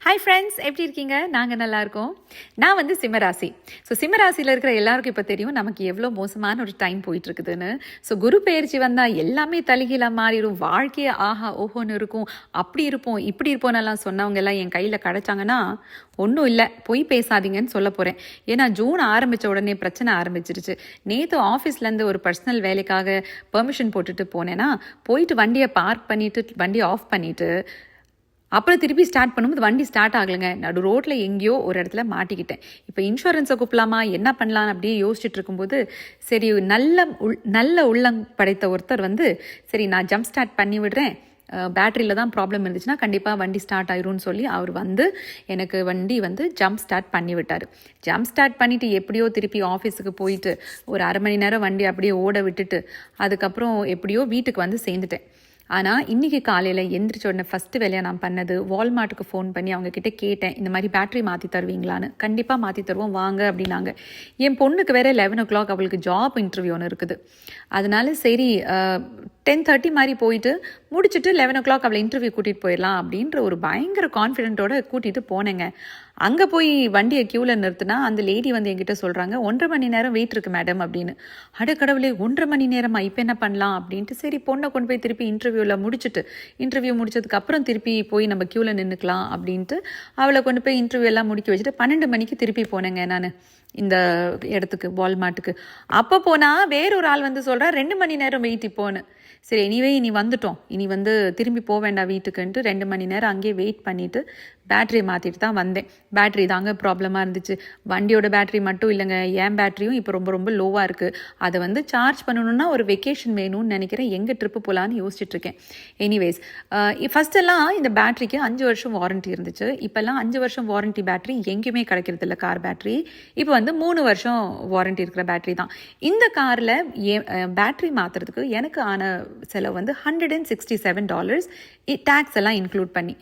Hi friends, எப்படி இருக்கீங்க? நாங்கள் நல்லா இருக்கோம். நான் வந்து சிம்மராசி. ஸோ சிம்மராசியில் இருக்கிற எல்லாருக்கும் இப்போ தெரியும் நமக்கு எவ்வளோ மோசமான ஒரு டைம் போயிட்டுருக்குதுன்னு. ஸோ குரு பெயர்ச்சி வந்தால் எல்லாமே தலைகீழாக மாறிடும், வாழ்க்கையே ஆஹா ஓஹோன்னு இருக்கும். அப்படி இருப்போம் இப்படி இருப்போன்னெல்லாம் சொன்னவங்க எல்லாம் என் கையில் கிடச்சாங்கன்னா ஒன்றும் இல்லை, பொய் பேசாதீங்கன்னு சொல்ல போகிறேன். ஏன்னா ஜூன் ஆரம்பித்த உடனே பிரச்சனை ஆரம்பிச்சிருச்சு. நேற்று ஆஃபீஸ்லேருந்து ஒரு பர்சனல் வேலைக்காக பெர்மிஷன் போட்டுட்டு போனேன்னா, போயிட்டு வண்டியை பார்க் பண்ணிவிட்டு வண்டியை ஆஃப் பண்ணிவிட்டு அப்புறம் திருப்பி ஸ்டார்ட் பண்ணும்போது வண்டி ஸ்டார்ட் ஆகலைங்க. நடு ரோட்டில் எங்கேயோ ஒரு இடத்துல மாட்டிக்கிட்டேன். இப்போ இன்சூரன்ஸை கூப்பிடலாமா என்ன பண்ணலாம் அப்படியே யோசிச்சுட்டு இருக்கும்போது, சரி நல்ல உள்ளம் படைத்த ஒருத்தர் வந்து சரி நான் ஜம்ப் ஸ்டார்ட் பண்ணி விடுறேன், பேட்டரியில் தான் ப்ராப்ளம் இருந்துச்சுன்னா கண்டிப்பாக வண்டி ஸ்டார்ட் ஆயிரும்னு சொல்லி அவர் வந்து எனக்கு வண்டி வந்து ஜம்ப் ஸ்டார்ட் பண்ணி விட்டார். ஜம்ப் ஸ்டார்ட் பண்ணிவிட்டு எப்படியோ திருப்பி ஆஃபீஸுக்கு போயிட்டு ஒரு அரை மணி நேரம் வண்டி அப்படியே ஓட விட்டுட்டு அதுக்கப்புறம் எப்படியோ வீட்டுக்கு வந்து சேர்ந்துட்டேன். ஆனால் இன்றைக்கி காலையில் எந்திரிச்ச உடனே ஃபஸ்ட்டு வேலையாக நான் பண்ணது வால்மார்ட்டுக்கு ஃபோன் பண்ணி அவங்கக்கிட்ட கேட்டேன், இந்த மாதிரி பேட்டரி மாற்றி தருவீங்களான்னு. கண்டிப்பாக மாற்றி தருவோம் வாங்க அப்படின்னாங்க. என் பொண்ணுக்கு வேறு 11 o'clock அவளுக்கு ஜாப் இன்டர்வியூ ஒன்று இருக்குது. அதனால சரி 10:30 மாதிரி போயிட்டு முடிச்சுட்டு 11 o'clock அவளை இன்டர்வியூ கூட்டிகிட்டு போயிடலாம் அப்படின்ற ஒரு பயங்கர கான்ஃபிடென்ட்டோடு கூட்டிகிட்டு போனேங்க. அங்கே போய் வண்டியை க்யூவில் நிறுத்தினா அந்த லேடி வந்து என்கிட்ட சொல்கிறாங்க 1.5 மணி நேரம் வெயிட் இருக்குது மேடம் அப்படின்னு. கடவுளே 1.5 மணி நேரமா, இப்போ என்ன பண்ணலாம் அப்படின்ட்டு சரி பொண்ணை கொண்டு போய் திருப்பி இன்டர்வியூ முடிச்சதுக்கப்புறம் திருப்பி போய் நம்ம க்யூவில் நின்றுக்கலாம் அப்படின்ட்டு அவளை கொண்டு போய் இன்டர்வியூ எல்லாம் முடிக்க வச்சுட்டு 12 மணிக்கு திருப்பி போனேங்க நான் இந்த இடத்துக்கு வால்மார்ட்டுக்கு. அப்போ போனால் வேறொரு ஆள் வந்து சொல்கிறா 2 மணி நேரம் வெயிட் இப்போன்னு. சரி எனிவே இனி வந்துட்டோம், இனி வந்து திரும்பி போக வேண்டாம் வீட்டுக்குன்ட்டு 2 மணி நேரம் அங்கேயே வெயிட் பண்ணிவிட்டு பேட்ரி மாற்றிட்டு தான் வந்தேன். பேட்ரி தாங்க ப்ராப்ளமாக இருந்துச்சு. வண்டியோட பேட்ரி மட்டும் இல்லைங்க, என் பேட்ரியும் இப்போ ரொம்ப ரொம்ப லோவாக இருக்குது. அதை வந்து சார்ஜ் பண்ணணுன்னா ஒரு வெக்கேஷன் வேணும்னு நினைக்கிறேன், எங்கே ட்ரிப்பு போகலான்னு யோசிச்சுட்ருக்கேன். எனிவேஸ் ஃபஸ்ட்டெல்லாம் இந்த பேட்ரிக்கு 5 வருஷம் வாரண்ட்டி இருந்துச்சு. இப்போல்லாம் 5 வருஷம் வாரண்ட்டி பேட்ரி எங்கேயுமே கிடைக்கிறது இல்லை. கார் பேட்ரி இப்போ வந்து 3 வருஷம் வாரண்ட்டி இருக்கிற பேட்ரி தான். இந்த காரில் பேட்ரி மாற்றுறதுக்கு எனக்கு ஆன செலவு வந்து $167, டேக்ஸ் எல்லாம் இன்க்ளூட் பண்ணி.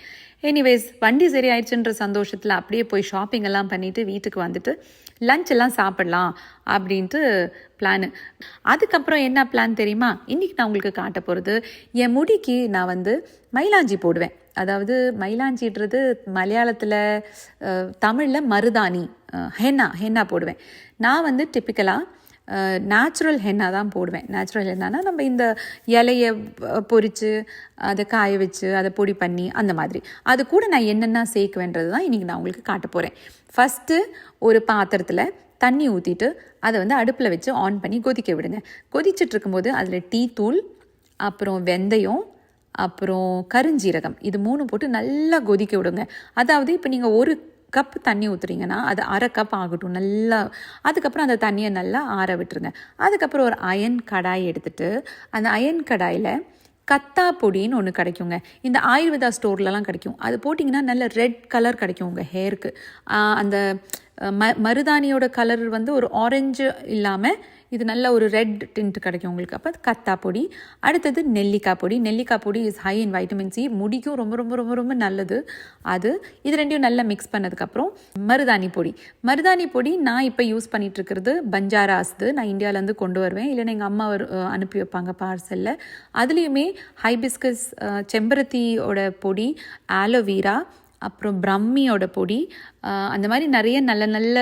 எனிவேஸ் வண்டி சரி ஆயிடுச்சுன்ற சந்தோஷத்தில் அப்படியே போய் ஷாப்பிங் எல்லாம் பண்ணிவிட்டு வீட்டுக்கு வந்துட்டு லஞ்ச் எல்லாம் சாப்பிட்லாம் அப்படின்ட்டு பிளானு. அதுக்கப்புறம் என்ன பிளான் தெரியுமா? இன்றைக்கி நான் உங்களுக்கு காட்ட போகிறது, என் முடிக்கு நான் வந்து மயிலாஞ்சி போடுவேன். அதாவது மயிலாஞ்சின்றது மலையாளத்தில், தமிழில் மருதாணி, ஹென்னா போடுவேன். நான் வந்து டிப்பிக்கலாக நேச்சுரல் ஹென்னா தான் போடுவேன். நேச்சுரல் ஹென்னானா நம்ம இந்த இலையை பொரித்து அதை காய வச்சு அதை பொடி பண்ணி அந்த மாதிரி. அது கூட நான் என்னென்ன சேர்க்குவேன்றது தான் இன்றைக்கி நான் உங்களுக்கு காட்ட போகிறேன். ஃபஸ்ட்டு ஒரு பாத்திரத்தில் தண்ணி ஊற்றிட்டு அதை வந்து அடுப்பில் வச்சு ஆன் பண்ணி கொதிக்க விடுங்க. கொதிச்சுட்டு இருக்கும்போது அதில் டீ தூள், அப்புறம் வெந்தயம், அப்புறம் கருஞ்சீரகம், இது 3 போட்டு நல்லா கொதிக்க விடுங்க. அதாவது இப்போ நீங்கள் 1 கப் தண்ணி ஊற்றுறீங்கன்னா அது 1/2 கப் ஆகட்டும் நல்லா. அதுக்கப்புறம் அந்த தண்ணியை நல்லா ஆற விட்டுருங்க. அதுக்கப்புறம் ஒரு அயன் கடாய் எடுத்துகிட்டு அந்த அயன் கடாயில் கத்தா பொடின்னு ஒன்று கிடைக்குங்க. இந்த ஆயுர்வேதா ஸ்டோர்லலாம் கிடைக்கும். அது போட்டிங்கன்னா நல்ல ரெட் கலர் கிடைக்கும் உங்கள் ஹேருக்கு. அந்த மருதாணியோட கலர் வந்து ஒரு ஆரஞ்சு இல்லாமல் இது நல்ல ஒரு ரெட் டிண்ட் கிடைக்கும் உங்களுக்கு. அப்போ கத்தா பொடி. அடுத்தது நெல்லிக்காய் பொடி is high in vitamin C, முடிக்கும் ரொம்ப ரொம்ப ரொம்ப ரொம்ப நல்லது அது. இது ரெண்டையும் நல்லா மிக்ஸ் பண்ணதுக்கப்புறம் மருதாணி பொடி நான் இப்போ யூஸ் பண்ணிகிட்ருக்கிறது பஞ்சாராஸ்து. நான் இந்தியாவிலேருந்து கொண்டு வருவேன், இல்லைன்னா எங்கள் அம்மா அனுப்பி வைப்பாங்க பார்சலில். அதுலேயுமே ஹைபிஸ்கஸ், செம்பருத்தியோட பொடி, ஆலோவேரா, அப்புறம் பிரம்மியோட பொடி, அந்த மாதிரி நிறைய நல்ல நல்ல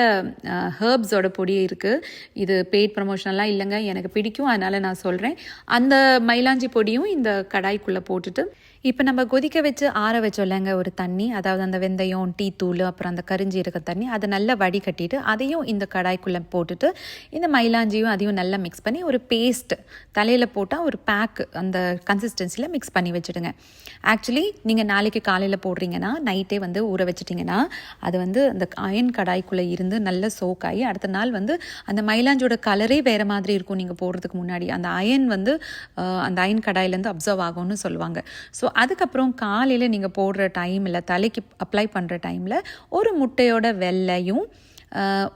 ஹெர்ப்ஸோட பொடி இருக்குது. இது பெய்ட் ப்ரமோஷனெல்லாம் இல்லைங்க, எனக்கு பிடிக்கும் அதனால் நான் சொல்கிறேன். அந்த மயிலாஞ்சி பொடியும் இந்த கடாய்க்குள்ளே போட்டுட்டு இப்போ நம்ம கொதிக்க வச்சு ஆற வச்சோம்லங்க ஒரு தண்ணி, அதாவது அந்த வெந்தயம், டீ தூள், அப்புறம் அந்த கரிஞ்சீரக தண்ணி, அதை நல்லா வடிகட்டிட்டு அதையும் இந்த கடாய்க்குள்ளே போட்டுட்டு இந்த மயிலாஞ்சியும் அதையும் நல்லா மிக்ஸ் பண்ணி ஒரு பேஸ்ட் தலையில் போட்டால் ஒரு பேக் அந்த கன்சிஸ்டன்சியில் மிக்ஸ் பண்ணி வச்சுடுங்க. ஆக்சுவலி நீங்கள் நாளைக்கு காலையில் போடுறீங்கன்னா நைட்டே வந்து ஊற வச்சிட்டிங்கன்னா அது வந்து அந்த அயன் கடாய்க்குள்ளே இருந்து நல்லா சோக்காகி அடுத்த நாள் வந்து அந்த மயிலாஞ்சியோட கலரே வேறு மாதிரி இருக்கும். நீங்கள் போடுறதுக்கு முன்னாடி அந்த அயன் வந்து அந்த அயன் கடாயிலேருந்து அப்சர்வ் ஆகும்னு சொல்லுவாங்க. ஸோ அதுக்கப்புறம் காலையில் நீங்கள் போடுற டைமில் தலைக்கு அப்ளை பண்ணுற டைமில் ஒரு முட்டையோட வெள்ளையும்,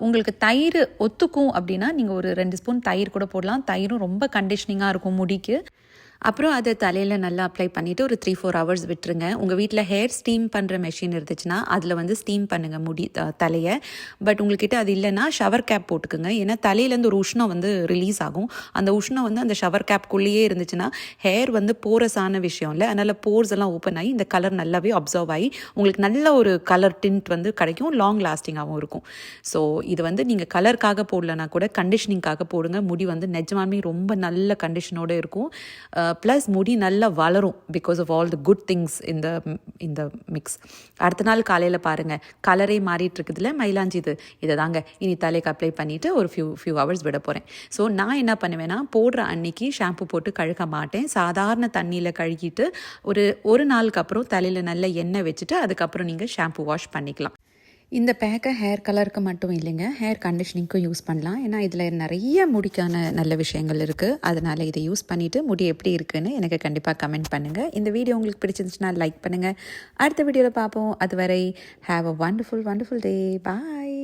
உங்களுக்கு தயிர் ஒத்துக்கும் அப்படின்னா நீங்கள் ஒரு 2 ஸ்பூன் தயிர் கூட போடலாம். தயிரும் ரொம்ப கண்டிஷனிங்காக இருக்கும் முடிக்கு. அப்புறம் அதை தலையில் நல்லா அப்ளை பண்ணிவிட்டு ஒரு 3-4 ஹவர்ஸ் விட்டுருங்க. உங்கள் வீட்டில் ஹேர் ஸ்டீம் பண்ணுற மெஷின் இருந்துச்சுன்னா அதில் வந்து ஸ்டீம் பண்ணுங்கள் தலையை. பட் உங்கள்கிட்ட அது இல்லைன்னா ஷவர் கேப் போட்டுக்குங்க. ஏன்னா தலையிலேருந்து ஒரு உஷ்ணம் வந்து ரிலீஸ் ஆகும். அந்த உஷ்ணம் வந்து அந்த ஷவர் கேப்குள்ளேயே இருந்துச்சுன்னா ஹேர் வந்து போரஸான விஷயம் இல்லை, அதனால் போர்ஸ் எல்லாம் ஓப்பன் ஆகி இந்த கலர் நல்லாவே அப்சர்வ் ஆகி உங்களுக்கு நல்ல ஒரு கலர் டிண்ட் வந்து கிடைக்கும், லாங் லாஸ்டிங்காகவும் இருக்கும். ஸோ இது வந்து நீங்கள் கலருக்காக போடலன்னா கூட கண்டிஷனிங்காக போடுங்க. முடி வந்து நிஜமாமே ரொம்ப நல்ல கண்டிஷனோடு இருக்கும். ப்ளஸ் முடி நல்லா வளரும் because of all the good things இந்த மிக்ஸ். அடுத்த நாள் காலையில் பாருங்கள் கலரே மாறிட்டு இருக்குதுல மயிலாஞ்சி இதை தாங்க இனி தலைக்கு அப்ளை பண்ணிவிட்டு ஒரு ஃபியூ ஹவர்ஸ் விட போகிறேன். ஸோ நான் என்ன பண்ணுவேன்னா போடுற அன்னைக்கு ஷாம்பு போட்டு கழுக மாட்டேன். சாதாரண தண்ணியில் கழுகிட்டு ஒரு நாளுக்கு அப்புறம் தலையில் நல்ல எண்ணெய் வச்சுட்டு அதுக்கப்புறம் நீங்கள் ஷாம்பு வாஷ் பண்ணிக்கலாம். இந்த பேக்கை ஹேர் கலருக்கு மட்டும் இல்லைங்க, ஹேர் கண்டிஷனிங்க்கும் யூஸ் பண்ணலாம். ஏன்னா இதில் நிறைய முடிக்கான நல்ல விஷயங்கள் இருக்குது. அதனால் இதை யூஸ் பண்ணிவிட்டு முடி எப்படி இருக்குன்னு எனக்கு கண்டிப்பாக கமெண்ட் பண்ணுங்கள். இந்த வீடியோ உங்களுக்கு பிடிச்சிருந்துச்சுன்னா லைக் பண்ணுங்கள். அடுத்த வீடியோவில் பார்ப்போம். அதுவரை have a wonderful day. Bye.